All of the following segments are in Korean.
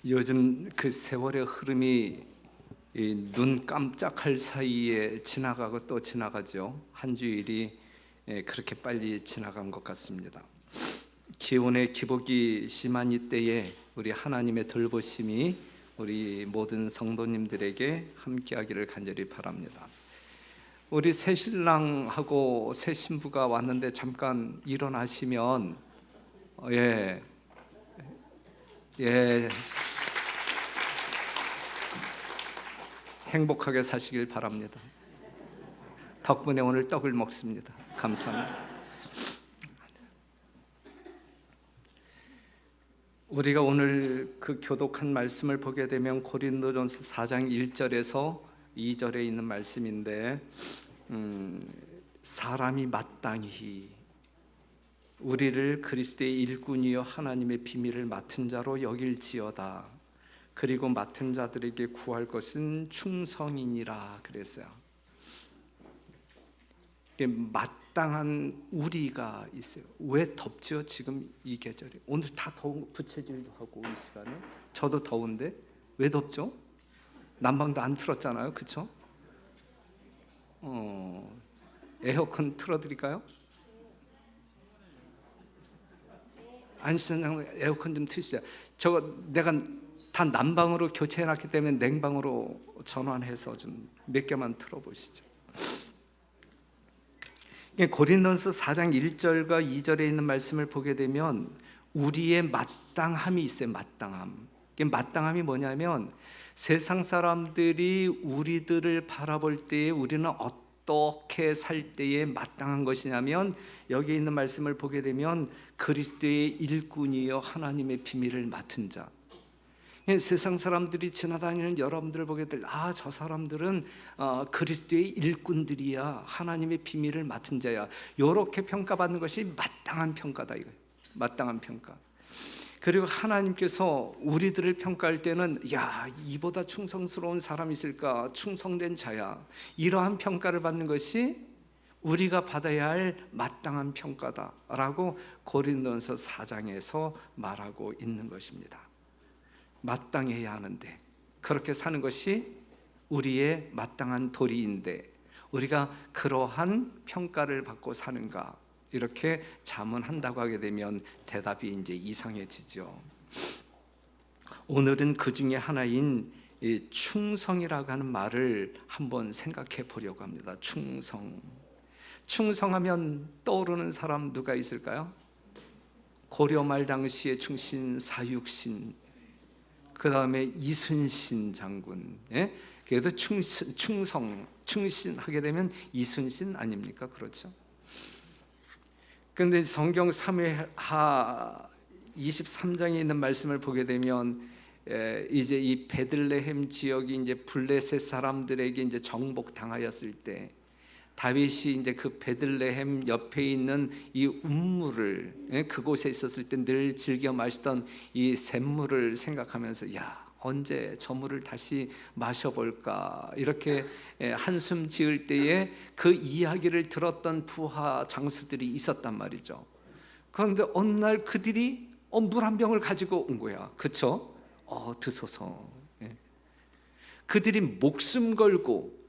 요즘 그 세월의 흐름이 눈 깜짝할 사이에 지나가고 또 지나가죠. 한 주일이 그렇게 빨리 지나간 것 같습니다. 기온의 기복이 심한 이때에 우리 하나님의 돌보심이 우리 모든 성도님들에게 함께하기를 간절히 바랍니다. 우리 새 신랑하고 새 신부가 왔는데 잠깐 일어나시면 예. 행복하게 사시길 바랍니다. 덕분에 오늘 떡을 먹습니다. 감사합니다. 우리가 오늘 그 교독한 말씀을 보게 되면 고린도전서 4장 1절에서 2절에 있는 말씀인데 사람이 마땅히 우리를 그리스도의 일꾼이요 하나님의 비밀을 맡은 자로 여길지어다. 그리고 맡은 자들에게 구할 것은 충성이니라 그랬어요. 마땅한 우리가 있어요. 왜 덥죠? 지금 이 계절에. 오늘 다 더운 부채질도 하고 이 시간에. 저도 더운데 왜 덥죠? 난방도 안 틀었잖아요, 그렇죠? 에어컨 틀어드릴까요? 안시장님 에어컨 좀 트시죠. 저거 내가 다 난방으로 교체해놨기 때문에 냉방으로 전환해서 좀 몇 개만 틀어보시죠. 고린도전서 4장 1절과 2절에 있는 말씀을 보게 되면 우리의 마땅함이 있어요. 마땅함. 마땅함이 뭐냐면 세상 사람들이 우리들을 바라볼 때에 우리는 어떻게 살 때에 마땅한 것이냐면 여기에 있는 말씀을 보게 되면 그리스도의 일꾼이요 하나님의 비밀을 맡은 자. 세상 사람들이 지나다니는 여러분들을 보게 될 저 사람들은 그리스도의 일꾼들이야, 하나님의 비밀을 맡은 자야, 이렇게 평가받는 것이 마땅한 평가다 이거예요. 마땅한 평가. 그리고 하나님께서 우리들을 평가할 때는 이보다 충성스러운 사람이 있을까? 충성된 자야. 이러한 평가를 받는 것이 우리가 받아야 할 마땅한 평가다라고 고린도전서 4장에서 말하고 있는 것입니다. 마땅해야 하는데 그렇게 사는 것이 우리의 마땅한 도리인데 우리가 그러한 평가를 받고 사는가? 이렇게 자문한다고 하게 되면 대답이 이제 이상해지죠. 오늘은 그 중에 하나인 이 충성이라고 하는 말을 한번 생각해 보려고 합니다. 충성하면 떠오르는 사람 누가 있을까요? 고려 말 당시의 충신 사육신, 그 다음에 이순신 장군. 그래도 충신하게 되면 이순신 아닙니까? 그렇죠. 그런데 성경 사무엘하 23장에 있는 말씀을 보게 되면 이제 이 베들레헴 지역이 이제 블레셋 사람들에게 이제 정복당하였을 때 다윗이 이제 그 베들레헴 옆에 있는 이 운물을 그곳에 있었을 때 늘 즐겨 마시던 이 샘물을 생각하면서 언제 저 물을 다시 마셔볼까 이렇게 한숨 지을 때에 그 이야기를 들었던 부하 장수들이 있었단 말이죠. 그런데 어느 날 그들이 물 한 병을 가지고 온 거야. 그쵸? 드소서. 그들이 목숨 걸고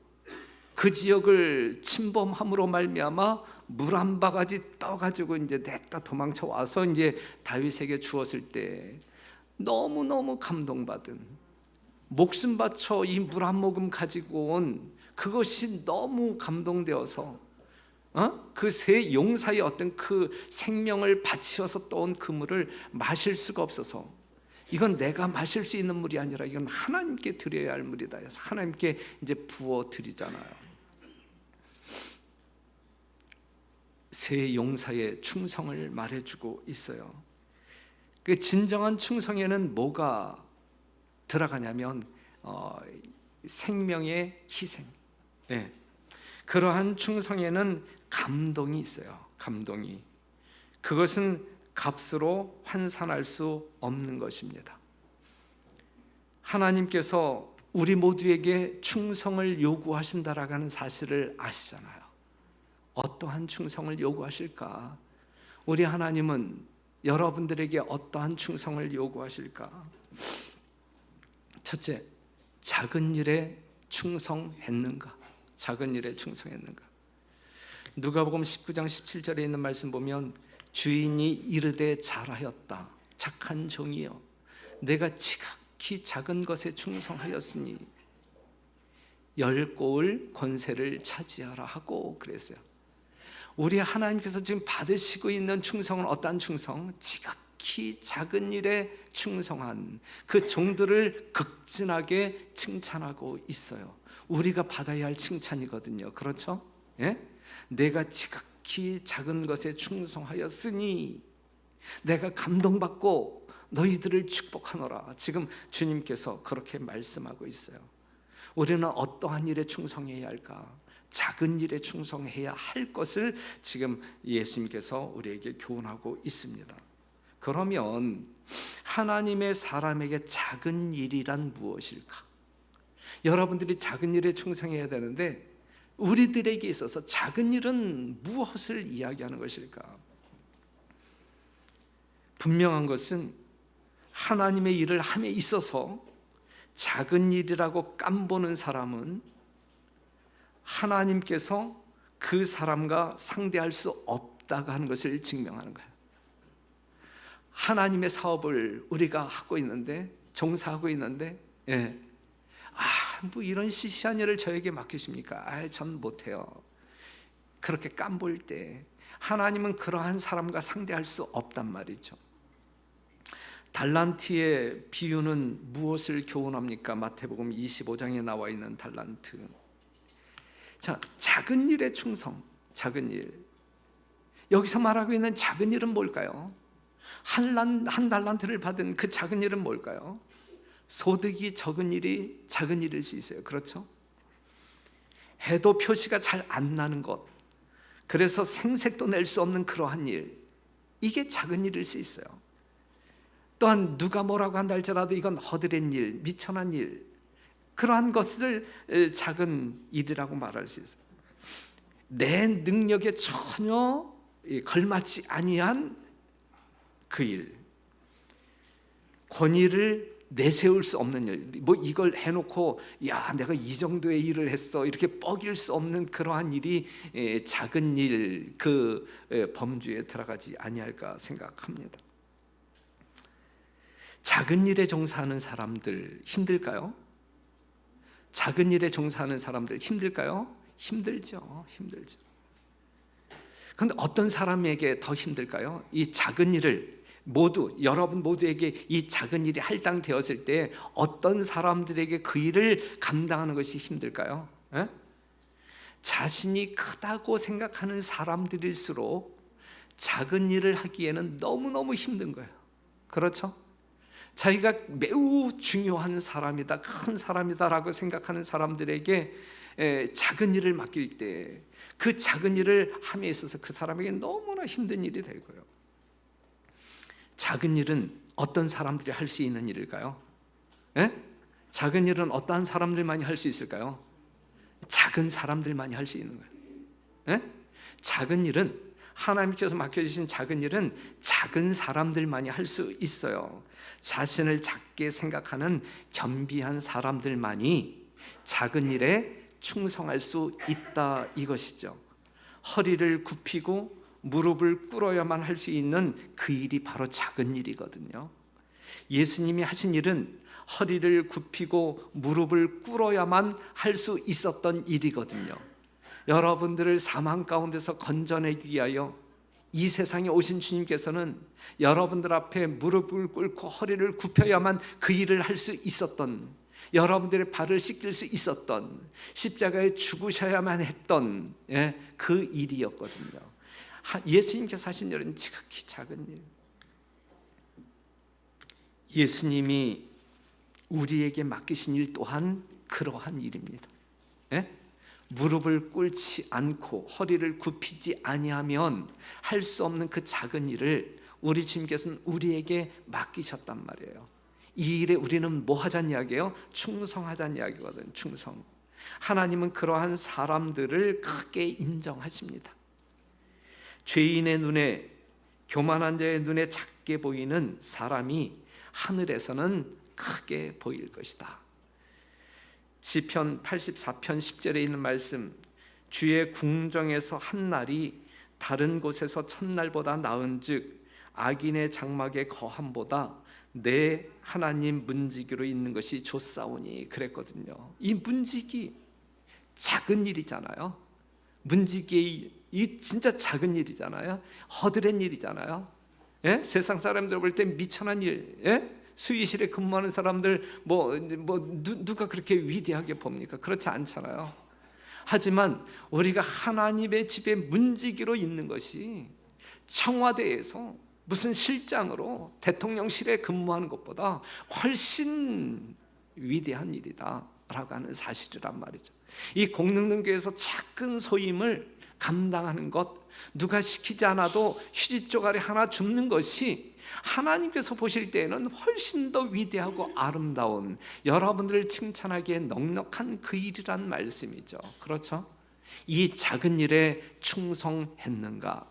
그 지역을 침범함으로 말미암아 물 한 바가지 떠가지고 이제 냈다 도망쳐 와서 이제 다윗에게 주었을 때 너무너무 감동받은, 목숨 바쳐 이 물 한 모금 가지고 온 그것이 너무 감동되어서 그 세 용사의 어떤 그 생명을 바치어서 떠온 그 물을 마실 수가 없어서 이건 내가 마실 수 있는 물이 아니라 이건 하나님께 드려야 할 물이다 해서 하나님께 이제 부어 드리잖아요. 세 용사의 충성을 말해주고 있어요. 그 진정한 충성에는 뭐가 들어가냐면 생명의 희생. 그러한 충성에는 감동이 있어요. 감동이. 그것은 값으로 환산할 수 없는 것입니다. 하나님께서 우리 모두에게 충성을 요구하신다라고 하는 사실을 아시잖아요. 어떠한 충성을 요구하실까? 우리 하나님은 여러분들에게 어떠한 충성을 요구하실까? 첫째, 작은 일에 충성했는가? 작은 일에 충성했는가? 누가복음 19장 17절에 있는 말씀 보면 주인이 이르되 잘하였다 착한 종이여 내가 지극히 작은 것에 충성하였으니 열 고을 권세를 차지하라 하고 그랬어요. 우리 하나님께서 지금 받으시고 있는 충성은 어떠한 충성? 지극히 작은 일에 충성한 그 종들을 극진하게 칭찬하고 있어요. 우리가 받아야 할 칭찬이거든요. 그렇죠? 예? 내가 지극히 작은 것에 충성하였으니 내가 감동받고 너희들을 축복하노라. 지금 주님께서 그렇게 말씀하고 있어요. 우리는 어떠한 일에 충성해야 할까? 작은 일에 충성해야 할 것을 지금 예수님께서 우리에게 교훈하고 있습니다. 그러면 하나님의 사람에게 작은 일이란 무엇일까? 여러분들이 작은 일에 충성해야 되는데 우리들에게 있어서 작은 일은 무엇을 이야기하는 것일까? 분명한 것은 하나님의 일을 함에 있어서 작은 일이라고 깜보는 사람은 하나님께서 그 사람과 상대할 수 없다고 하는 것을 증명하는 거예요. 하나님의 사업을 우리가 하고 있는데, 종사하고 있는데, 뭐 이런 시시한 일을 저에게 맡기십니까? 전 못해요. 그렇게 깜볼 때 하나님은 그러한 사람과 상대할 수 없단 말이죠. 달란트의 비유는 무엇을 교훈합니까? 마태복음 25장에 나와 있는 달란트. 자, 작은 일에 충성, 작은 일. 여기서 말하고 있는 작은 일은 뭘까요? 한 달란트를 받은 그 작은 일은 뭘까요? 소득이 적은 일이 작은 일일 수 있어요. 그렇죠? 해도 표시가 잘 안 나는 것, 그래서 생색도 낼 수 없는 그러한 일, 이게 작은 일일 수 있어요. 또한 누가 뭐라고 한다 할지라도 이건 허드렛 일, 미천한 일, 그러한 것을 작은 일이라고 말할 수 있어요. 내 능력에 전혀 걸맞지 아니한 그 일, 권위를 내세울 수 없는 일, 뭐 이걸 해놓고 야 내가 이 정도의 일을 했어 이렇게 뻐길 수 없는 그러한 일이 작은 일, 그 범주에 들어가지 아니할까 생각합니다. 작은 일에 종사하는 사람들 힘들까요? 작은 일에 종사하는 사람들 힘들까요? 힘들죠. 그런데 어떤 사람에게 더 힘들까요? 이 작은 일을 여러분 모두에게 이 작은 일이 할당되었을 때 어떤 사람들에게 그 일을 감당하는 것이 힘들까요? 자신이 크다고 생각하는 사람들일수록 작은 일을 하기에는 너무너무 힘든 거예요. 그렇죠? 자기가 매우 중요한 사람이다, 큰 사람이다라고 생각하는 사람들에게 작은 일을 맡길 때 그 작은 일을 함에 있어서 그 사람에게 너무나 힘든 일이 되고요. 작은 일은 어떤 사람들이 할 수 있는 일일까요? 작은 일은 어떠한 사람들만이 할 수 있을까요? 작은 사람들만이 할 수 있는 거예요. 작은 일은, 하나님께서 맡겨주신 작은 일은 작은 사람들만이 할 수 있어요. 자신을 작게 생각하는 겸비한 사람들만이 작은 일에 충성할 수 있다, 이것이죠. 허리를 굽히고 무릎을 꿇어야만 할 수 있는 그 일이 바로 작은 일이거든요. 예수님이 하신 일은 허리를 굽히고 무릎을 꿇어야만 할 수 있었던 일이거든요. 여러분들을 사망 가운데서 건져내기 위하여 이 세상에 오신 주님께서는 여러분들 앞에 무릎을 꿇고 허리를 굽혀야만 그 일을 할 수 있었던, 여러분들의 발을 씻길 수 있었던, 십자가에 죽으셔야만 했던 그 일이었거든요. 예수님께서 하신 일은 지극히 작은 일. 예수님이 우리에게 맡기신 일 또한 그러한 일입니다. 무릎을 꿇지 않고 허리를 굽히지 아니하면 할 수 없는 그 작은 일을 우리 주님께서는 우리에게 맡기셨단 말이에요. 이 일에 우리는 뭐 하자는 이야기예요? 충성하자는 이야기거든요. 충성. 하나님은 그러한 사람들을 크게 인정하십니다. 죄인의 눈에, 교만한 자의 눈에 작게 보이는 사람이 하늘에서는 크게 보일 것이다. 시편 84편 10절에 있는 말씀, 주의 궁정에서 한 날이 다른 곳에서 첫날보다 나은즉 악인의 장막의 거함보다 내 하나님 문지기로 있는 것이 좋사오니 그랬거든요. 이 문지기 작은 일이잖아요. 문지기 이 진짜 작은 일이잖아요. 허드렛 일이잖아요. 예? 세상 사람들 볼 때 미천한 일. 예? 수의실에 근무하는 사람들 누가 그렇게 위대하게 봅니까? 그렇지 않잖아요. 하지만 우리가 하나님의 집에 문지기로 있는 것이 청와대에서 무슨 실장으로 대통령실에 근무하는 것보다 훨씬 위대한 일이다 라고 하는 사실이란 말이죠. 이 공능능교에서 작은 소임을 감당하는 것, 누가 시키지 않아도 휴지 쪼가리 하나 줍는 것이 하나님께서 보실 때에는 훨씬 더 위대하고 아름다운, 여러분들을 칭찬하기에 넉넉한 그 일이란 말씀이죠. 그렇죠? 이 작은 일에 충성했는가?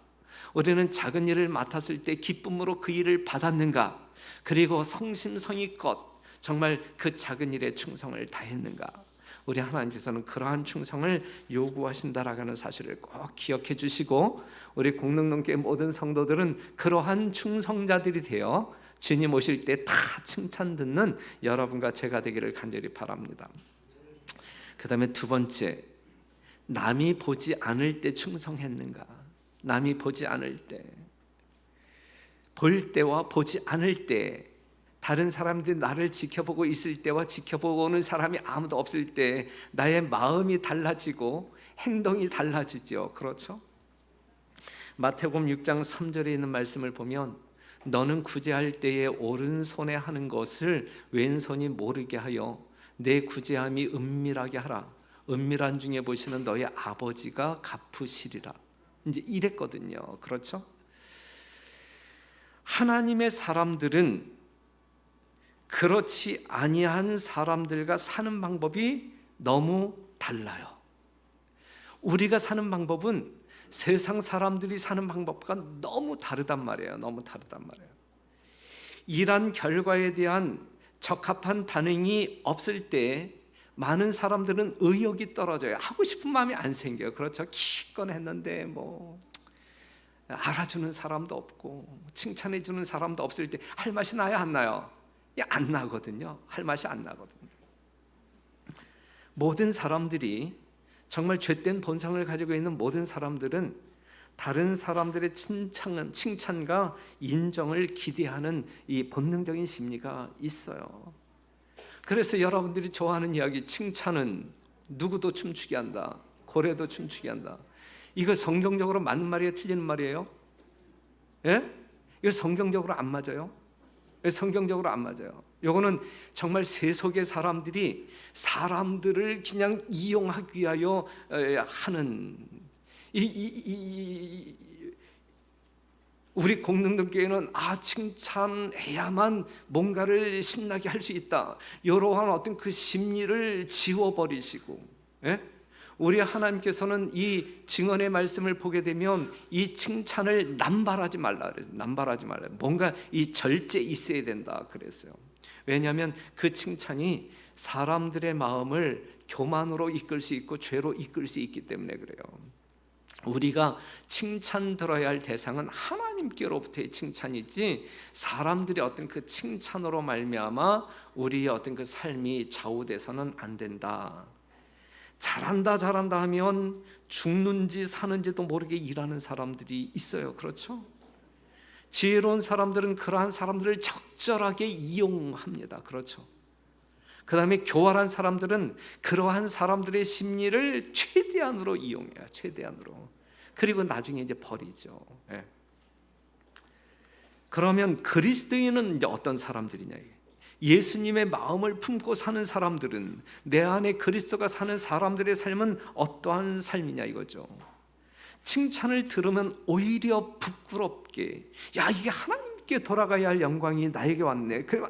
우리는 작은 일을 맡았을 때 기쁨으로 그 일을 받았는가? 그리고 성심성의껏 정말 그 작은 일에 충성을 다했는가? 우리 하나님께서는 그러한 충성을 요구하신다라는 하는 사실을 꼭 기억해 주시고, 우리 공능동교회 모든 성도들은 그러한 충성자들이 되어 주님 오실 때 다 칭찬 듣는 여러분과 제가 되기를 간절히 바랍니다. 그 다음에 두 번째, 남이 보지 않을 때 충성했는가? 남이 보지 않을 때, 볼 때와 보지 않을 때, 다른 사람들이 나를 지켜보고 있을 때와 지켜보는 사람이 아무도 없을 때 나의 마음이 달라지고 행동이 달라지죠. 그렇죠? 마태복음 6장 3절에 있는 말씀을 보면, 너는 구제할 때에 오른손에 하는 것을 왼손이 모르게 하여 내 구제함이 은밀하게 하라. 은밀한 중에 보시는 너의 아버지가 갚으시리라. 이제 이랬거든요. 그렇죠? 하나님의 사람들은 그렇지 아니한 사람들과 사는 방법이 너무 달라요. 우리가 사는 방법은 세상 사람들이 사는 방법과 너무 다르단 말이에요. 너무 다르단 말이에요. 일한 결과에 대한 적합한 반응이 없을 때 많은 사람들은 의욕이 떨어져요. 하고 싶은 마음이 안 생겨요. 그렇죠? 기껏 했는데 알아주는 사람도 없고 칭찬해 주는 사람도 없을 때 할 맛이 나요, 안 나요? 안 나거든요. 할 맛이 안 나거든요. 모든 사람들이, 정말 죄된 본성을 가지고 있는 모든 사람들은 다른 사람들의 칭찬과 인정을 기대하는 이 본능적인 심리가 있어요. 그래서 여러분들이 좋아하는 이야기, 칭찬은 누구도 춤추게 한다, 고래도 춤추게 한다. 이거 성경적으로 맞는 말이에요, 틀리는 말이에요? 예? 이거 성경적으로 안 맞아요? 성경적으로 안 맞아요. 이거는 정말 세속의 사람들이 사람들을 그냥 이용하기 위하여 하는, 우리 공능동교회는 칭찬해야만 뭔가를 신나게 할 수 있다, 이러한 어떤 그 심리를 지워버리시고, 예? 우리 하나님께서는 이 증언의 말씀을 보게 되면 이 칭찬을 남발하지 말라 그랬어요. 남발하지 말라. 뭔가 이 절제 있어야 된다 그랬어요. 왜냐하면 그 칭찬이 사람들의 마음을 교만으로 이끌 수 있고 죄로 이끌 수 있기 때문에 그래요. 우리가 칭찬 들어야 할 대상은 하나님께로부터의 칭찬이지, 사람들의 어떤 그 칭찬으로 말미암아 우리의 어떤 그 삶이 좌우돼서는 안 된다. 잘한다 하면 죽는지 사는지도 모르게 일하는 사람들이 있어요. 그렇죠? 지혜로운 사람들은 그러한 사람들을 적절하게 이용합니다. 그렇죠? 그 다음에 교활한 사람들은 그러한 사람들의 심리를 최대한으로 이용해요. 최대한으로. 그리고 나중에 이제 버리죠. 예. 그러면 그리스도인은 이제 어떤 사람들이냐? 예수님의 마음을 품고 사는 사람들은, 내 안에 그리스도가 사는 사람들의 삶은 어떠한 삶이냐 이거죠. 칭찬을 들으면 오히려 부끄럽게, 이게 하나님께 돌아가야 할 영광이 나에게 왔네. 그리고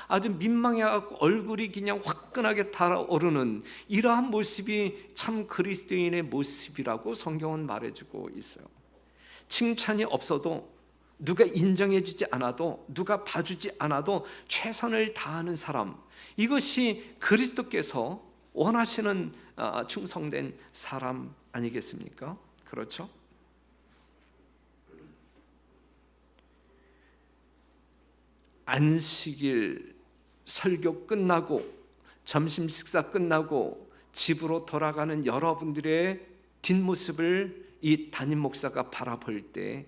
아주 민망해갖고 얼굴이 그냥 화끈하게 달아오르는 이러한 모습이 참 그리스도인의 모습이라고 성경은 말해주고 있어요. 칭찬이 없어도 누가 인정해주지 않아도, 누가 봐주지 않아도 최선을 다하는 사람, 이것이 그리스도께서 원하시는 충성된 사람 아니겠습니까? 그렇죠? 안식일 설교 끝나고 점심 식사 끝나고 집으로 돌아가는 여러분들의 뒷모습을 이 담임 목사가 바라볼 때,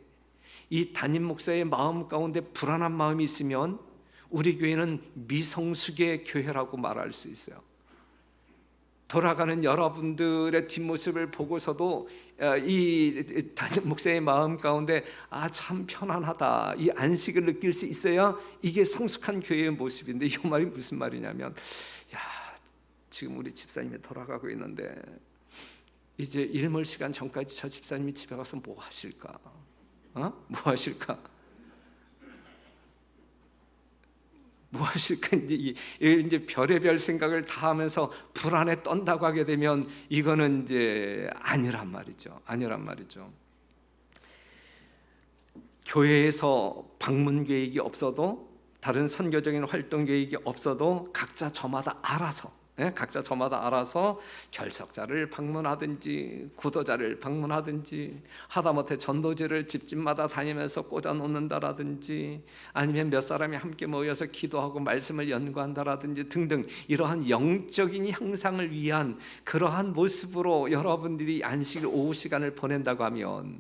이 담임 목사의 마음 가운데 불안한 마음이 있으면 우리 교회는 미성숙의 교회라고 말할 수 있어요. 돌아가는 여러분들의 뒷모습을 보고서도 이 담임 목사의 마음 가운데 참 편안하다, 이 안식을 느낄 수 있어야 이게 성숙한 교회의 모습인데, 이 말이 무슨 말이냐면, 지금 우리 집사님이 돌아가고 있는데 이제 일몰 시간 전까지 저 집사님이 집에 가서 뭐 하실까? 뭐 하실까? 뭐 하실까? 이제 별의별 생각을 다 하면서 불안에 떤다고 하게 되면 이거는 이제 아니란 말이죠. 교회에서 방문 계획이 없어도, 다른 선교적인 활동 계획이 없어도 각자 저마다 알아서 결석자를 방문하든지 구도자를 방문하든지, 하다못해 전도지를 집집마다 다니면서 꽂아 놓는다라든지, 아니면 몇 사람이 함께 모여서 기도하고 말씀을 연구한다라든지 등등, 이러한 영적인 향상을 위한 그러한 모습으로 여러분들이 안식일 오후 시간을 보낸다고 하면,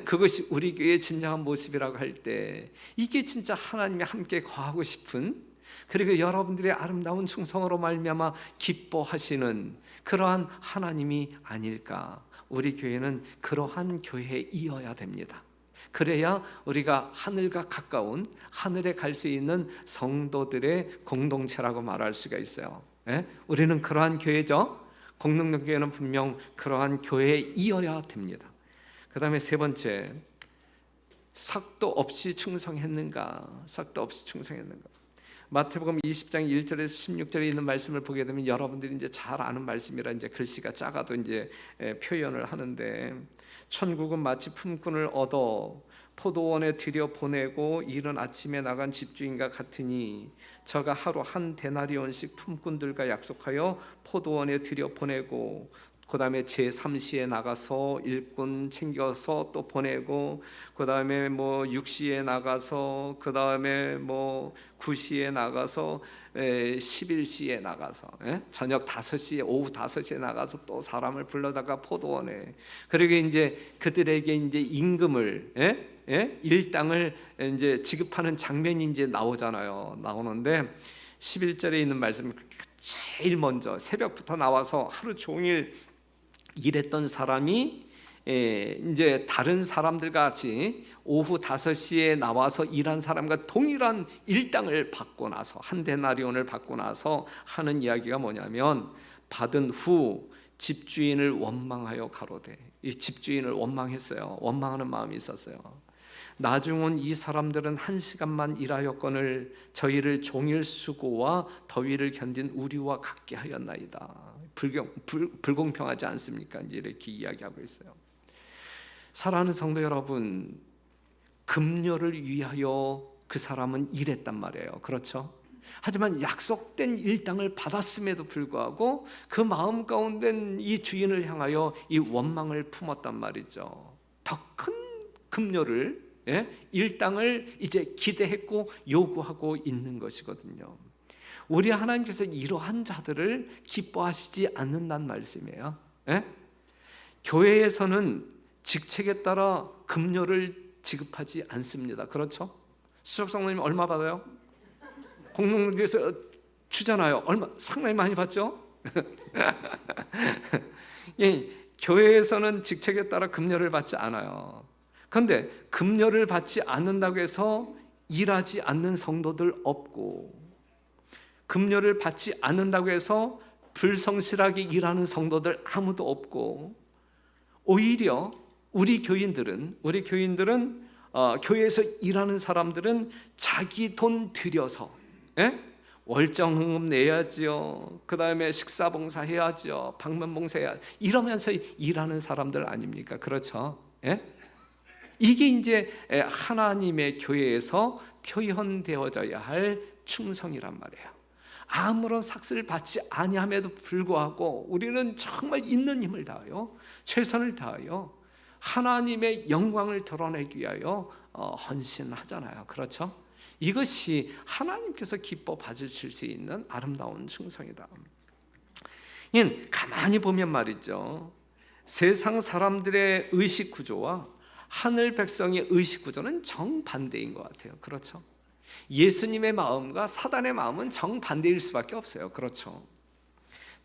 그것이 우리 교회의 진정한 모습이라고 할 때, 이게 진짜 하나님이 함께 거하고 싶은, 그리고 여러분들의 아름다운 충성으로 말미암아 기뻐하시는 그러한 하나님이 아닐까. 우리 교회는 그러한 교회이어야 됩니다. 그래야 우리가 하늘과 가까운, 하늘에 갈 수 있는 성도들의 공동체라고 말할 수가 있어요. 우리는 그러한 교회죠. 공동체 교회는 분명 그러한 교회이어야 됩니다. 그 다음에 세 번째, 삭도 없이 충성했는가? 마태복음 20장 1절에서 16절에 있는 말씀을 보게 되면 여러분들이 이제 잘 아는 말씀이라 이제 글씨가 작아도 이제 표현을 하는데, 천국은 마치 품꾼을 얻어 포도원에 들여 보내고 이른 아침에 나간 집주인과 같으니, 저가 하루 한 데나리온씩 품꾼들과 약속하여 포도원에 들여 보내고, 그 다음에 제3시에 나가서 일꾼 챙겨서 또 보내고, 그 다음에 뭐 6시에 나가서, 그 다음에 뭐 9시에 나가서, 11시에 나가서, 저녁 5시에, 오후 5시에 나가서 또 사람을 불러다가 포도원에, 그리고 이제 그들에게 이제 임금을, 일당을 이제 지급하는 장면이 이제 나오는데, 11절에 있는 말씀, 제일 먼저 새벽부터 나와서 하루 종일 일했던 사람이 이제 다른 사람들과 같이 오후 5시에 나와서 일한 사람과 동일한 일당을 받고 나서, 한 데나리온을 받고 나서 하는 이야기가 뭐냐면, 받은 후 집주인을 원망하여 가로되, 이 집주인을 원망했어요. 원망하는 마음이 있었어요. 나중 온 이 사람들은 1시간만 일하였거늘 저희를 종일 수고와 더위를 견딘 우리와 같게 하였나이다. 불공평하지 않습니까? 이제 이렇게 이야기하고 있어요. 사랑하는 성도 여러분, 금요를 위하여 그 사람은 일했단 말이에요. 그렇죠? 하지만 약속된 일당을 받았음에도 불구하고 그 마음 가운데 이 주인을 향하여 이 원망을 품었단 말이죠. 더 큰 금요를, 일당을 이제 기대했고 요구하고 있는 것이거든요. 우리 하나님께서 이러한 자들을 기뻐하시지 않는다는 말씀이에요. 교회에서는 직책에 따라 금요를 지급하지 않습니다. 그렇죠? 수석성모님 얼마 받아요? 공동교회에서 주잖아요. 얼마 상당히 많이 받죠? 교회에서는 직책에 따라 금요를 받지 않아요. 그런데 금요를 받지 않는다고 해서 일하지 않는 성도들 없고, 금요를 받지 않는다고 해서 불성실하게 일하는 성도들 아무도 없고, 오히려 우리 교인들은 교회에서 일하는 사람들은 자기 돈 들여서 월정흥금 내야지요, 그 다음에 식사봉사 해야지요, 방문봉사 해야지, 이러면서 일하는 사람들 아닙니까? 그렇죠? 이게 이제 하나님의 교회에서 표현되어져야 할 충성이란 말이에요. 아무런 삭슬을 받지 아니함에도 불구하고 우리는 정말 있는 힘을 다하여 최선을 다하여 하나님의 영광을 드러내기 위하여 헌신하잖아요. 그렇죠? 이것이 하나님께서 기뻐 받으실 수 있는 아름다운 충성이다. 가만히 보면 말이죠, 세상 사람들의 의식 구조와 하늘 백성의 의식 구조는 정반대인 것 같아요. 그렇죠? 예수님의 마음과 사단의 마음은 정반대일 수밖에 없어요. 그렇죠?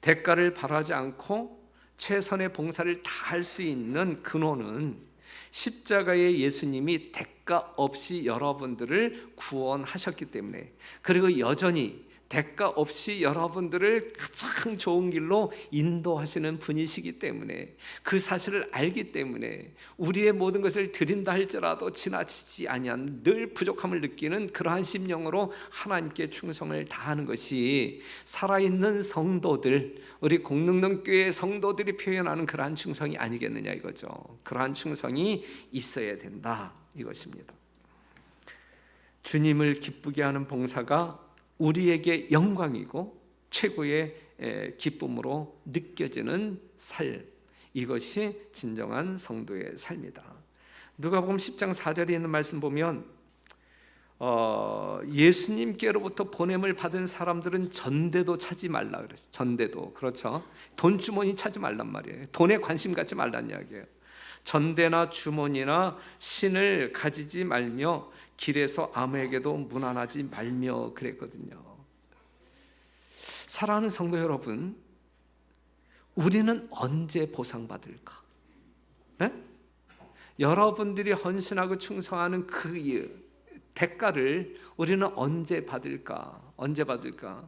대가를 바라지 않고 최선의 봉사를 다할 수 있는 근원은 십자가의 예수님이 대가 없이 여러분들을 구원하셨기 때문에, 그리고 여전히 대가 없이 여러분들을 가장 좋은 길로 인도하시는 분이시기 때문에, 그 사실을 알기 때문에 우리의 모든 것을 드린다 할지라도 지나치지 아니한 늘 부족함을 느끼는 그러한 심령으로 하나님께 충성을 다하는 것이 살아있는 성도들, 우리 공능능교회 성도들이 표현하는 그러한 충성이 아니겠느냐 이거죠. 그러한 충성이 있어야 된다 이것입니다. 주님을 기쁘게 하는 봉사가 우리에게 영광이고 최고의 기쁨으로 느껴지는 삶, 이것이 진정한 성도의 삶이다. 누가복음 10장 4절에 있는 말씀 보면 예수님께로부터 보냄을 받은 사람들은 전대도 찾지 말라 그랬어요. 전대도, 그렇죠? 돈 주머니 찾지 말란 말이에요. 돈에 관심 갖지 말란 이야기예요. 전대나 주머니나 신을 가지지 말며 길에서 아무에게도 문안하지 말며 그랬거든요. 사랑하는 성도 여러분, 우리는 언제 보상받을까? 네? 여러분들이 헌신하고 충성하는 그 대가를 우리는 언제 받을까? 언제 받을까?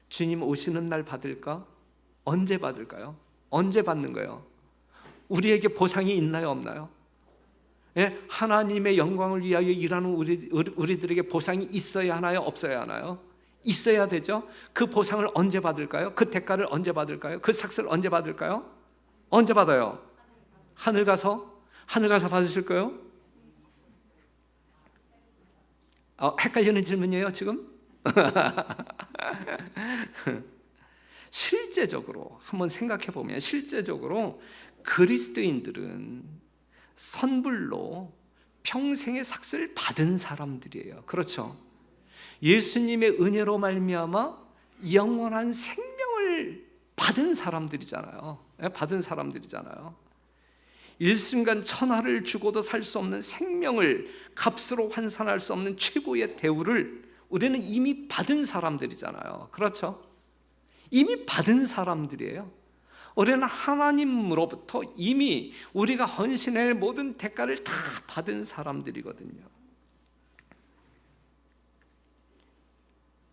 주님 오시는 날 받을까? 언제 받을까요? 언제 받는 거예요? 우리에게 보상이 있나요, 없나요? 예? 하나님의 영광을 위하여 일하는 우리들에게 보상이 있어야 하나요, 없어야 하나요? 있어야 되죠. 그 보상을 언제 받을까요? 그 대가를 언제 받을까요? 그 삭스를 언제 받을까요? 언제 받아요? 하늘 가서 받으실 거예요? 헷갈리는 질문이에요 지금? 실제적으로 한번 생각해 보면, 실제적으로 그리스도인들은 선불로 평생의 삭스를 받은 사람들이에요. 그렇죠? 예수님의 은혜로 말미암아 영원한 생명을 받은 사람들이잖아요. 받은 사람들이잖아요. 일순간 천하를 주고도 살 수 없는 생명을 값으로 환산할 수 없는 최고의 대우를 우리는 이미 받은 사람들이잖아요. 그렇죠? 이미 받은 사람들이에요. 우리는 하나님으로부터 이미 우리가 헌신할 모든 대가를 다 받은 사람들이거든요.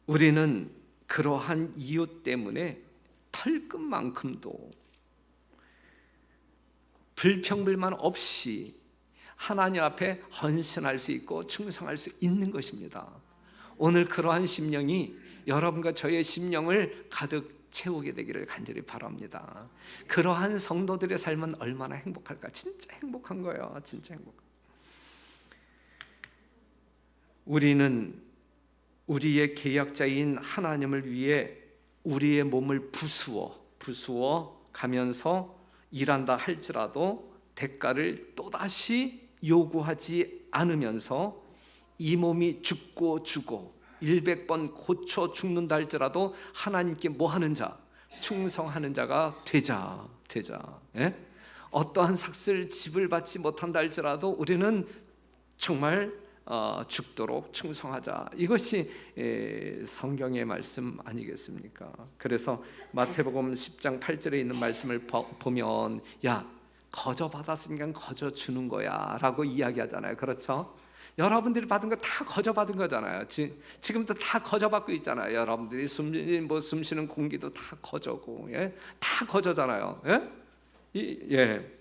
우리는 그러한 이유 때문에 털끝만큼도 불평불만 없이 하나님 앞에 헌신할 수 있고 충성할 수 있는 것입니다. 오늘 그러한 심령이 여러분과 저의 심령을 가득 채우게 되기를 간절히 바랍니다. 그러한 성도들의 삶은 얼마나 행복할까? 진짜 행복한 거예요. 진짜 행복. 우리는 우리의 계약자인 하나님을 위해 우리의 몸을 부수어 가면서 일한다 할지라도 대가를 또다시 요구하지 않으면서 이 몸이 죽고 100번 고쳐 죽는다 할지라도 하나님께 뭐 하는 자? 충성하는 자가 되자. 예? 어떠한 삭슬 집을 받지 못한다 할지라도 우리는 정말 죽도록 충성하자. 이것이 성경의 말씀 아니겠습니까? 그래서 마태복음 10장 8절에 있는 말씀을 보면, 야, 거저 받았으니까 거저 주는 거야 라고 이야기하잖아요. 그렇죠? 여러분들이 받은 거 다 거저 받은 거잖아요. 지금도 다 거저 받고 있잖아요. 여러분들이 숨 쉬는 공기도 다 거저고, 예? 다 거저잖아요. 예?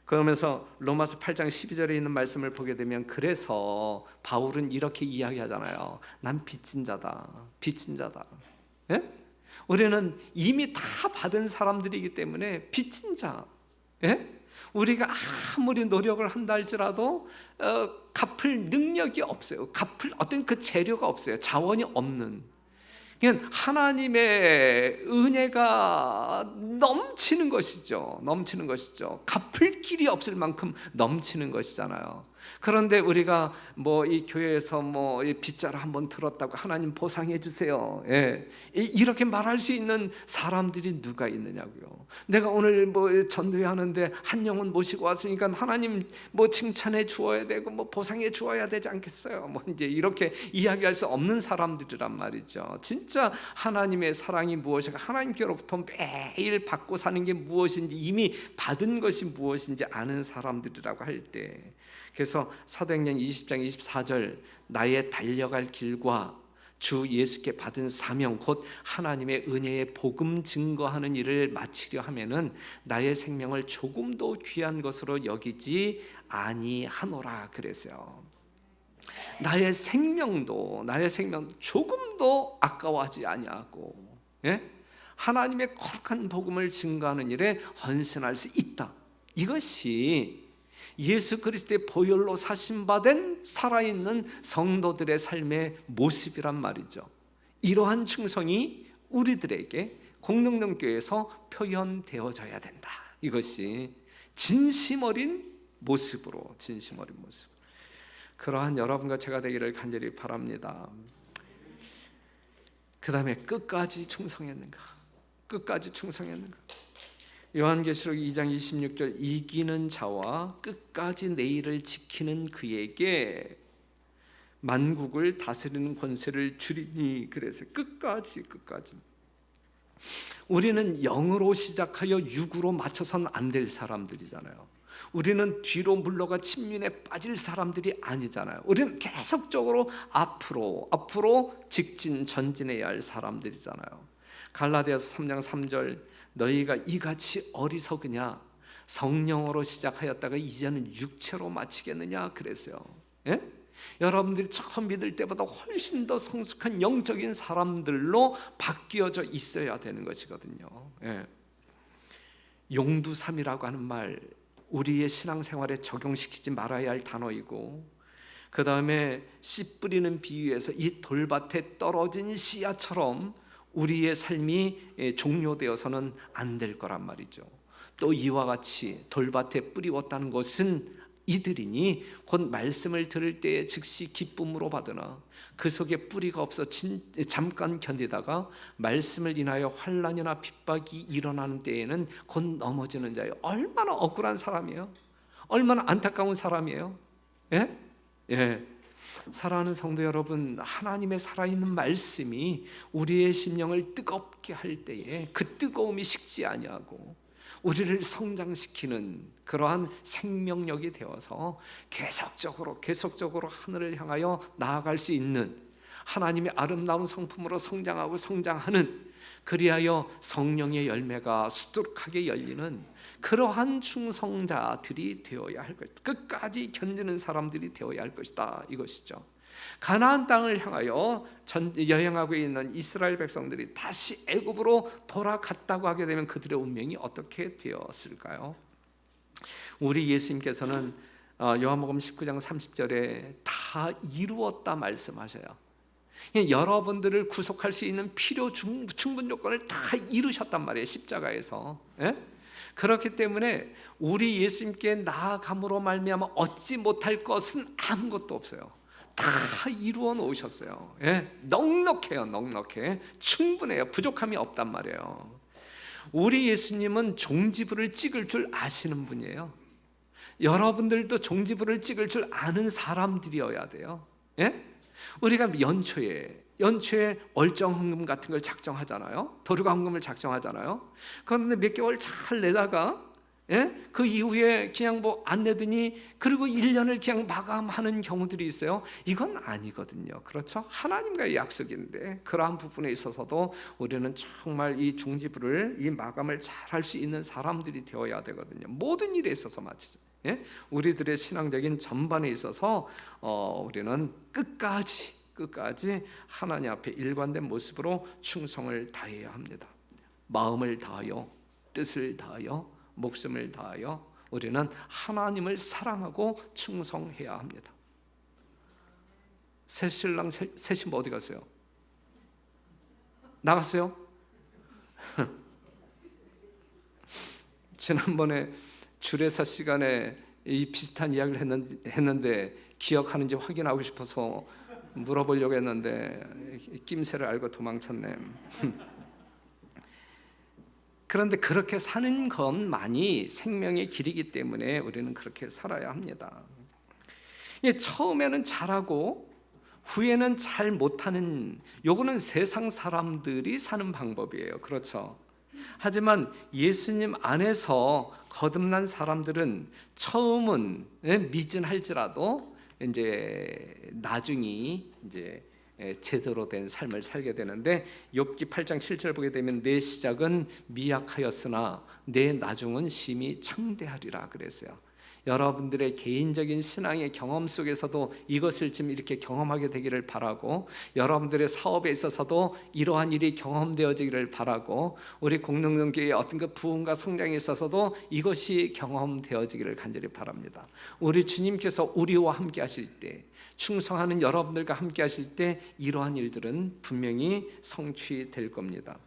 그러면서 로마서 8장 12절에 있는 말씀을 보게 되면, 그래서 바울은 이렇게 이야기하잖아요. 난 빚진 자다. 예? 우리는 이미 다 받은 사람들이기 때문에 빚진 자. 예? 우리가 아무리 노력을 한다 할지라도 갚을 능력이 없어요. 갚을 어떤 그 재료가 없어요. 자원이 없는. 그냥 하나님의 은혜가 넘치는 것이죠. 넘치는 것이죠. 갚을 길이 없을 만큼 넘치는 것이잖아요. 그런데 우리가 뭐 이 교회에서 뭐 빗자루 한번 들었다고 하나님 보상해 주세요, 예, 이렇게 말할 수 있는 사람들이 누가 있느냐고요. 내가 오늘 뭐 전도회 하는데 한 영혼 모시고 왔으니까 하나님 뭐 칭찬해 주어야 되고 뭐 보상해 주어야 되지 않겠어요? 뭐 이제 이렇게 이야기할 수 없는 사람들이란 말이죠. 진짜 하나님의 사랑이 무엇인가, 하나님께로부터 매일 받고 사는 게 무엇인지, 이미 받은 것이 무엇인지 아는 사람들이라고 할 때, 그래서 사도행전 20장 24절, 나의 달려갈 길과 주 예수께 받은 사명 곧 하나님의 은혜의 복음 증거하는 일을 마치려 하면은 나의 생명을 조금도 귀한 것으로 여기지 아니하노라 그랬어요. 나의 생명 조금도 아까워하지 아니하고, 예? 하나님의 거룩한 복음을 증거하는 일에 헌신할 수 있다. 이것이 예수 그리스도의 보혈로 사심받은 살아있는 성도들의 삶의 모습이란 말이죠. 이러한 충성이 우리들에게 공동령교회에서 표현되어져야 된다. 이것이 진심 어린 모습으로, 진심 어린 모습. 그러한 여러분과 제가 되기를 간절히 바랍니다. 그 다음에 끝까지 충성했는가? 끝까지 충성했는가? 요한계시록 2장 26절, 이기는 자와 끝까지 내 일을 지키는 그에게 만국을 다스리는 권세를 주리니. 그래서 끝까지. 우리는 영으로 시작하여 육으로 맞춰선 안 될 사람들이잖아요. 우리는 뒤로 물러가 침륜에 빠질 사람들이 아니잖아요. 우리는 계속적으로 앞으로 직진 전진해야 할 사람들이잖아요. 갈라디아서 3장 3절, 너희가 이같이 어리석으냐? 성령으로 시작하였다가 이제는 육체로 마치겠느냐 그랬어요. 예? 여러분들이 처음 믿을 때보다 훨씬 더 성숙한 영적인 사람들로 바뀌어져 있어야 되는 것이거든요. 예. 용두삼이라고 하는 말, 우리의 신앙생활에 적용시키지 말아야 할 단어이고, 그 다음에 씨 뿌리는 비유에서 이 돌밭에 떨어진 씨앗처럼 우리의 삶이 종료되어서는 안 될 거란 말이죠. 또 이와 같이 돌밭에 뿌리웠다는 것은 이들이니 곧 말씀을 들을 때에 즉시 기쁨으로 받으나 그 속에 뿌리가 없어 잠깐 견디다가 말씀을 인하여 환난이나 핍박이 일어나는 때에는 곧 넘어지는 자예요. 얼마나 억울한 사람이에요. 얼마나 안타까운 사람이에요. 예? 예. 사랑하는 성도 여러분, 하나님의 살아있는 말씀이 우리의 심령을 뜨겁게 할 때에 그 뜨거움이 식지 아니하고 우리를 성장시키는 그러한 생명력이 되어서 계속적으로 하늘을 향하여 나아갈 수 있는, 하나님의 아름다운 성품으로 성장하는, 그리하여 성령의 열매가 수두룩하게 열리는 그러한 충성자들이 되어야 할 것이다. 끝까지 견디는 사람들이 되어야 할 것이다. 이것이죠. 가나안 땅을 향하여 여행하고 있는 이스라엘 백성들이 다시 애굽으로 돌아갔다고 하게 되면 그들의 운명이 어떻게 되었을까요? 우리 예수님께서는 요한복음 19장 30절에 다 이루었다 말씀하셔요. 여러분들을 구속할 수 있는 필요 충분 조건을 다 이루셨단 말이에요, 십자가에서. 예? 그렇기 때문에 우리 예수님께 나아감으로 말미암아 얻지 못할 것은 아무것도 없어요. 다 이루어 놓으셨어요. 예? 넉넉해. 충분해요. 부족함이 없단 말이에요. 우리 예수님은 종지부를 찍을 줄 아시는 분이에요. 여러분들도 종지부를 찍을 줄 아는 사람들이어야 돼요. 예? 우리가 연초에 월정헌금 같은 걸 작정하잖아요. 도류관금을 작정하잖아요. 그런데 몇 개월 잘 내다가, 예? 그 이후에 그냥 뭐 안 내더니 그리고 1년을 그냥 마감하는 경우들이 있어요. 이건 아니거든요. 그렇죠? 하나님과의 약속인데 그러한 부분에 있어서도 우리는 정말 이 종지부를, 이 마감을 잘 할 수 있는 사람들이 되어야 되거든요. 모든 일에 있어서 마치죠. 예? 우리들의 신앙적인 전반에 있어서 우리는 끝까지 하나님 앞에 일관된 모습으로 충성을 다해야 합니다. 마음을 다하여, 뜻을 다하여, 목숨을 다하여, 우리는 하나님을 사랑하고 충성해야 합니다. 새 신랑 새 신부 어디 갔어요? 나갔어요? 지난번에 주례사 시간에 이 비슷한 이야기를 했는데 기억하는지 확인하고 싶어서 물어보려고 했는데 낌새를 알고 도망쳤네. 그런데 그렇게 사는 것만이 생명의 길이기 때문에 우리는 그렇게 살아야 합니다. 처음에는 잘하고 후에는 잘 못하는, 요거는 세상 사람들이 사는 방법이에요. 그렇죠? 하지만 예수님 안에서 거듭난 사람들은 처음은 미진할지라도 이제 나중이 이제 제대로 된 삶을 살게 되는데, 욥기 8장 7절 보게 되면 내 시작은 미약하였으나 내 나중은 심히 창대하리라 그랬어요. 여러분들의 개인적인 신앙의 경험 속에서도 이것을 좀 이렇게 경험하게 되기를 바라고, 여러분들의 사업에 있어서도 이러한 일이 경험되어지기를 바라고, 우리 공동교회의 어떤 그 부흥과 성장에 있어서도 이것이 경험되어지기를 간절히 바랍니다. 우리 주님께서 우리와 함께 하실 때, 충성하는 여러분들과 함께 하실 때 이러한 일들은 분명히 성취될 겁니다.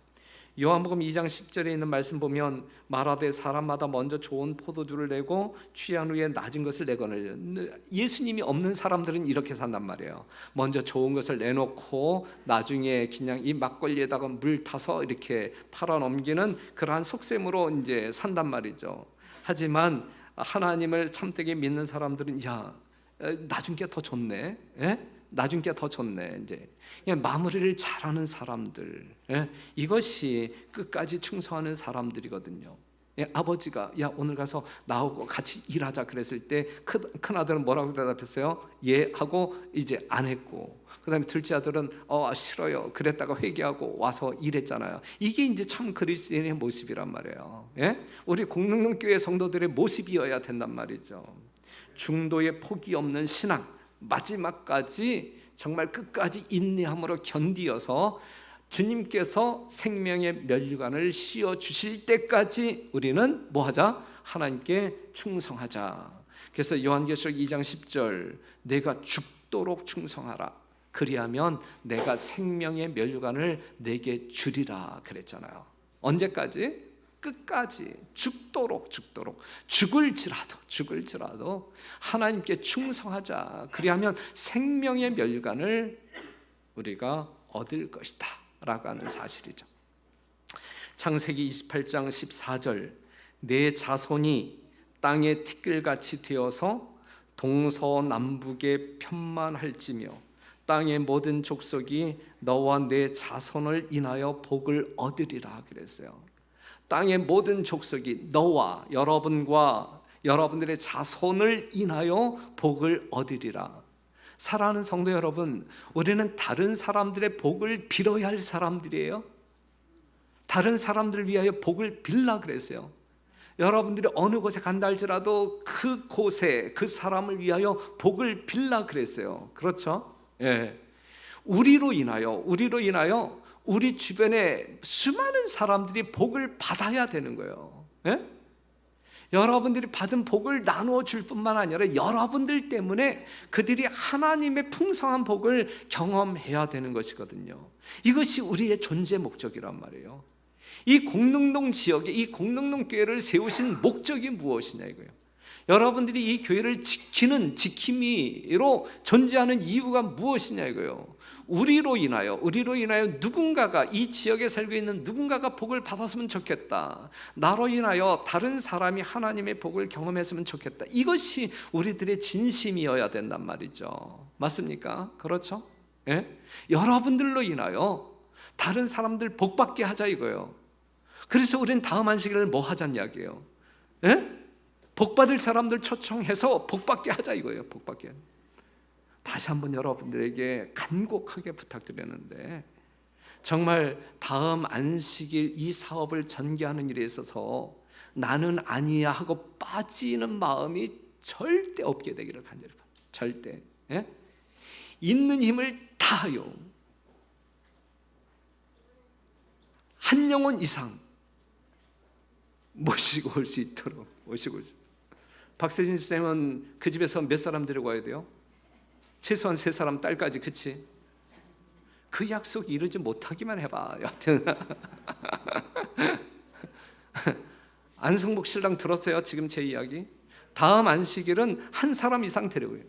요한복음 2장 10절에 있는 말씀 보면 말하되 사람마다 먼저 좋은 포도주를 내고 취한 후에 낮은 것을 내거늘, 예수님이 없는 사람들은 이렇게 산단 말이에요. 먼저 좋은 것을 내놓고 나중에 그냥 이 막걸리에다가 물 타서 이렇게 팔아 넘기는 그러한 속셈으로 이제 산단 말이죠. 하지만 하나님을 참되게 믿는 사람들은 야, 나중 게 더 좋네. 나중 게 더 좋네. 이제 마무리를 잘하는 사람들, 이것이 끝까지 충성하는 사람들이거든요. 아버지가 야 오늘 가서 나하고 같이 일하자 그랬을 때 큰 아들은 뭐라고 대답했어요? 예 하고 이제 안 했고, 그다음에 둘째 아들은 싫어요 그랬다가 회개하고 와서 일했잖아요. 이게 이제 참 그리스도인의 모습이란 말이에요. 우리 공릉교회 성도들의 모습이어야 된단 말이죠. 중도의 포기 없는 신앙, 마지막까지 정말 끝까지 인내함으로 견디어서 주님께서 생명의 면류관을 씌워 주실 때까지 우리는 뭐하자? 하나님께 충성하자. 그래서 요한계시록 2장 10절 내가 죽도록 충성하라 그리하면 내가 생명의 면류관을 내게 주리라 그랬잖아요. 언제까지? 끝까지 죽도록 죽을지라도 하나님께 충성하자. 그리하면 생명의 면류관을 우리가 얻을 것이다 라고 하는 사실이죠. 창세기 28장 14절 내 자손이 땅의 티끌같이 되어서 동서남북에 편만할지며 땅의 모든 족속이 너와 내 자손을 인하여 복을 얻으리라 그랬어요. 땅의 모든 족속이 너와 여러분과 여러분들의 자손을 인하여 복을 얻으리라. 사랑하는 성도 여러분, 우리는 다른 사람들의 복을 빌어야 할 사람들이에요. 다른 사람들을 위하여 복을 빌라 그랬어요. 여러분들이 어느 곳에 간다 할지라도 그 곳에 그 사람을 위하여 복을 빌라 그랬어요. 그렇죠? 예. 우리로 인하여 우리 주변에 수많은 사람들이 복을 받아야 되는 거예요. 예? 여러분들이 받은 복을 나누어 줄 뿐만 아니라 여러분들 때문에 그들이 하나님의 풍성한 복을 경험해야 되는 것이거든요. 이것이 우리의 존재 목적이란 말이에요. 이 공릉동 지역에 이 공릉동 교회를 세우신 목적이 무엇이냐 이거예요. 여러분들이 이 교회를 지킴이로 존재하는 이유가 무엇이냐 이거예요. 우리로 인하여 누군가가 이 지역에 살고 있는 누군가가 복을 받았으면 좋겠다. 나로 인하여 다른 사람이 하나님의 복을 경험했으면 좋겠다. 이것이 우리들의 진심이어야 된단 말이죠. 맞습니까? 그렇죠? 예? 여러분들로 인하여 다른 사람들 복 받게 하자 이거예요. 그래서 우리는 다음 안식일을 뭐 하자는 이야기예요. 예? 복 받을 사람들 초청해서 복 받게 하자 이거예요. 복 받게. 다시 한번 여러분들에게 간곡하게 부탁드렸는데 정말 다음 안식일 이 사업을 전개하는 일에 있어서 나는 아니야 하고 빠지는 마음이 절대 없게 되기를 간절히 바랍니다. 절대. 예? 있는 힘을 다하여 한 영혼 이상 모시고 올 수 있도록 모시고 올 수 있도록. 박세진 쌤은 그 집에서 몇 사람 데리고 와야 돼요? 최소한 3사람, 딸까지. 그치? 그 약속 이루지 못하기만 해봐. 여하튼 안성복 신랑 들었어요? 지금 제 이야기. 다음 안식일은 한 사람 이상 데려오요.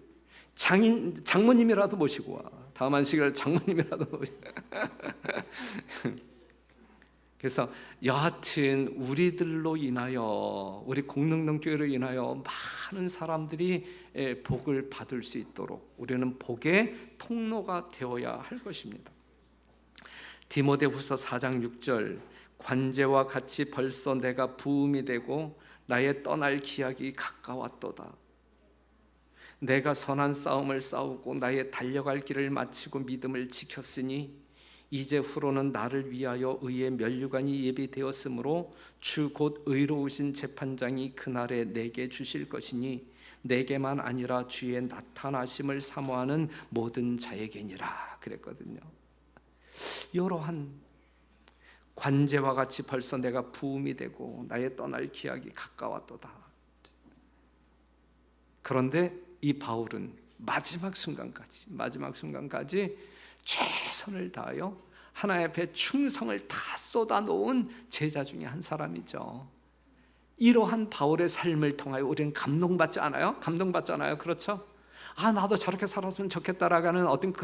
장모님이라도 모시고 와. 다음 안식일 장모님이라도 모시고. 그래서 여하튼 우리들로 인하여, 우리 공능동교회로 인하여 많은 사람들이 복을 받을 수 있도록 우리는 복의 통로가 되어야 할 것입니다. 디모데후서 4장 6절, 관제와 같이 벌써 내가 부음이 되고 나의 떠날 기약이 가까웠도다. 내가 선한 싸움을 싸우고 나의 달려갈 길을 마치고 믿음을 지켰으니 이제 후로는 나를 위하여 의의 면류관이 예비되었으므로 주 곧 의로우신 재판장이 그날에 내게 주실 것이니 내게만 아니라 주의 나타나심을 사모하는 모든 자에게니라 그랬거든요. 이러한 관제와 같이 벌써 내가 부음이 되고 나의 떠날 기약이 가까웠도다. 그런데 이 바울은 마지막 순간까지 최선을 다하여 하나님 앞에 충성을 다 쏟아놓은 제자 중에 한 사람이죠. 이러한 바울의 삶을 통하여 우리는 감동받지 않아요? 그렇죠? 나도 저렇게 살았으면 좋겠다라는 어떤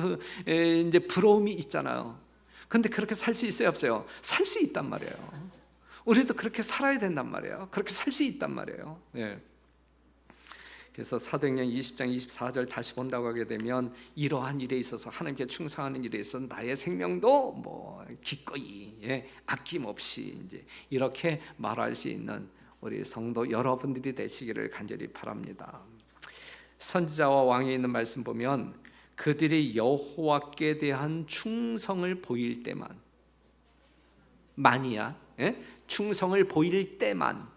이제 부러움이 있잖아요. 근데 그렇게 살 수 있어요, 없어요? 살 수 있단 말이에요. 우리도 그렇게 살아야 된단 말이에요. 그렇게 살 수 있단 말이에요. 네. 그래서 사도행전 20장 24절 다시 본다고 하게 되면 이러한 일에 있어서 하나님께 충성하는 일에 있어서 나의 생명도 기꺼이 아낌없이 이제 이렇게 말할 수 있는 우리 성도 여러분들이 되시기를 간절히 바랍니다. 선지자와 왕에 있는 말씀 보면 그들이 여호와께 대한 충성을 보일 때만, 충성을 보일 때만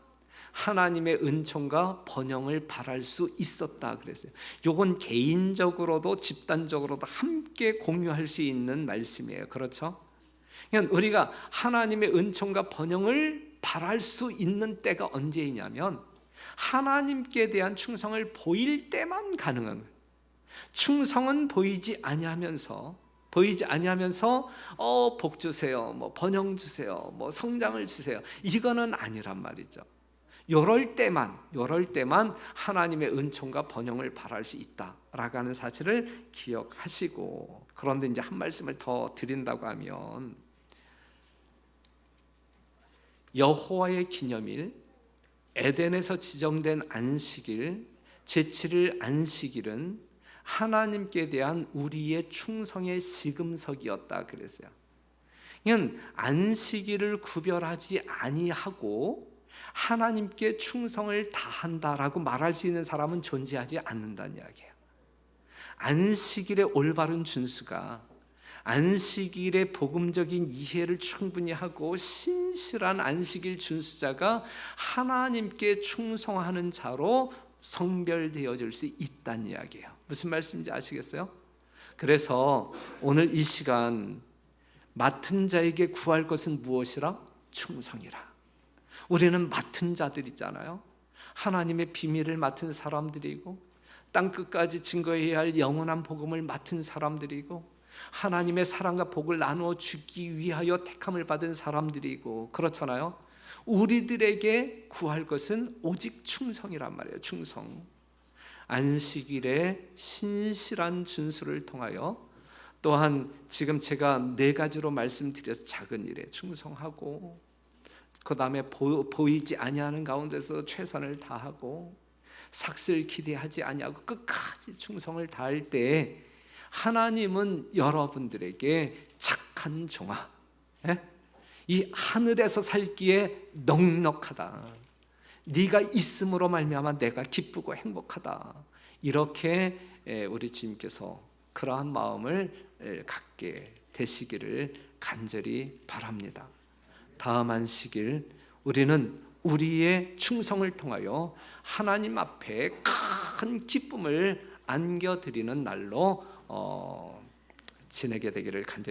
하나님의 은총과 번영을 바랄 수 있었다 그랬어요. 이건 개인적으로도 집단적으로도 함께 공유할 수 있는 말씀이에요. 그렇죠? 그러니까 우리가 하나님의 은총과 번영을 바랄 수 있는 때가 언제이냐면 하나님께 대한 충성을 보일 때만 가능한 거예요. 충성은 보이지 아니하면서 복 주세요, 번영 주세요, 성장을 주세요, 이거는 아니란 말이죠. 이럴 때만 하나님의 은총과 번영을 바랄 수 있다라고 하는 사실을 기억하시고, 그런데 이제 한 말씀을 더 드린다고 하면 여호와의 기념일, 에덴에서 지정된 안식일, 제7일 안식일은 하나님께 대한 우리의 충성의 시금석이었다 그랬어요. 그러니까 안식일을 구별하지 아니하고 하나님께 충성을 다한다라고 말할 수 있는 사람은 존재하지 않는다는 이야기예요. 안식일의 올바른 준수가, 안식일의 복음적인 이해를 충분히 하고 신실한 안식일 준수자가 하나님께 충성하는 자로 성별되어질 수 있다는 이야기예요. 무슨 말씀인지 아시겠어요? 그래서 오늘 이 시간 맡은 자에게 구할 것은 무엇이라? 충성이라. 우리는 맡은 자들이잖아요. 하나님의 비밀을 맡은 사람들이고 땅끝까지 증거해야 할 영원한 복음을 맡은 사람들이고 하나님의 사랑과 복을 나누어 주기 위하여 택함을 받은 사람들이고 그렇잖아요. 우리들에게 구할 것은 오직 충성이란 말이에요. 충성. 안식일의 신실한 준수를 통하여 또한 지금 제가 4가지로 말씀드려서 작은 일에 충성하고 그 다음에 보이지 아니하는 가운데서 최선을 다하고 삭슬 기대하지 아니하고 끝까지 충성을 다할 때 하나님은 여러분들에게 착한 종아, 이 하늘에서 살기에 넉넉하다, 네가 있음으로 말미암아 내가 기쁘고 행복하다, 이렇게 우리 주님께서 그러한 마음을 갖게 되시기를 간절히 바랍니다. 다음 안식일 우리는 우리의 충성을 통하여 하나님 앞에 큰 기쁨을 안겨드리는 날로 지내게 되기를 간절히